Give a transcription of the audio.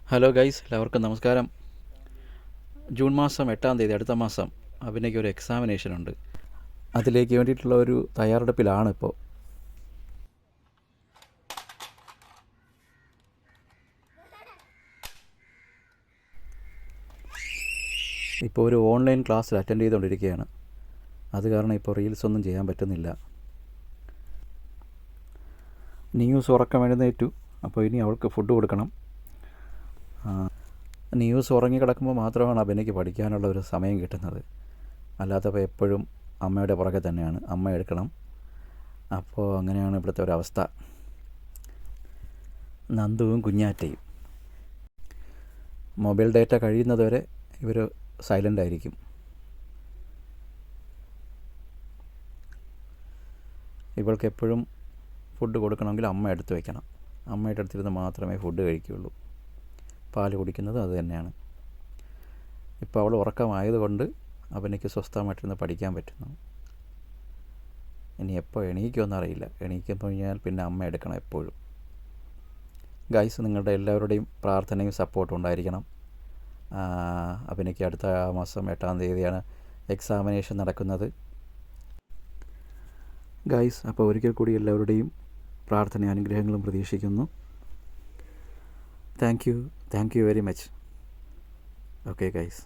Hello guys, എല്ലാവർക്കും നമസ്കാരം. June മാസം 8-ാം തീയതി, അടുത്ത മാസം അഭിനയ്ക്ക് ഒരു എക്സാമിനേഷൻ ഉണ്ട്. അതിലേക്ക് വേണ്ടിയിട്ടുള്ള ഒരു തയ്യാറെടുപ്പിലാണ് ഇപ്പോൾ. ഇപ്പോൾ ഒരു ഓൺലൈൻ ക്ലാസ്സിൽ അറ്റൻഡ് ചെയ്തുകൊണ്ടിരിക്കുകയാണ്. അത് കാരണം ഇപ്പോൾ റീൽസ് ഒന്നും ചെയ്യാൻ പറ്റുന്നില്ല. ന്യൂസ് ഉറക്കം എഴുന്നേറ്റു. അപ്പോൾ ഇനി അവൾക്ക് ഫുഡ് കൊടുക്കണം. ന്യൂസ് ഉറങ്ങി കിടക്കുമ്പോൾ മാത്രമാണ് അഭിനയ്ക്ക് പഠിക്കാനുള്ള ഒരു സമയം കിട്ടുന്നത്. അല്ലാത്തപ്പോൾ എപ്പോഴും അമ്മയുടെ പുറകെ തന്നെയാണ്, അമ്മ എടുക്കണം. അപ്പോൾ അങ്ങനെയാണ് ഇവിടുത്തെ ഒരവസ്ഥ. നന്ദുവും കുഞ്ഞാറ്റയും മൊബൈൽ ഡാറ്റ കഴിയുന്നതുവരെ ഇവർ സൈലൻ്റ് ആയിരിക്കും. ഇവൾക്ക് എപ്പോഴും ഫുഡ് കൊടുക്കണമെങ്കിൽ അമ്മ എടുത്ത് വയ്ക്കണം. അമ്മയുടെ അടുത്തിരുന്ന് മാത്രമേ ഫുഡ് കഴിക്കുകയുള്ളൂ. പാല് കുടിക്കുന്നത് അത് തന്നെയാണ്. ഇപ്പോൾ അവൾ ഉറക്കമായതുകൊണ്ട് അവനിക്ക് സ്വസ്ഥമായിട്ടിരുന്ന് പഠിക്കാൻ പറ്റുന്നു. ഇനി എപ്പോൾ എണീക്കുമെന്നറിയില്ല. എണീക്കുമ്പോൾ കഴിഞ്ഞാൽ പിന്നെ അമ്മ എടുക്കണം എപ്പോഴും. ഗൈസ്, നിങ്ങളുടെ എല്ലാവരുടെയും പ്രാർത്ഥനയും സപ്പോർട്ടും ഉണ്ടായിരിക്കണം. അഭിനയ്ക്ക് അടുത്ത മാസം 8-ാം തീയതിയാണ് എക്സാമിനേഷൻ നടക്കുന്നത്. ഗൈസ്, അപ്പോൾ ഒരിക്കൽ കൂടി എല്ലാവരുടെയും പ്രാർത്ഥനയും അനുഗ്രഹങ്ങളും പ്രതീക്ഷിക്കുന്നു. Thank you very much. Okay guys.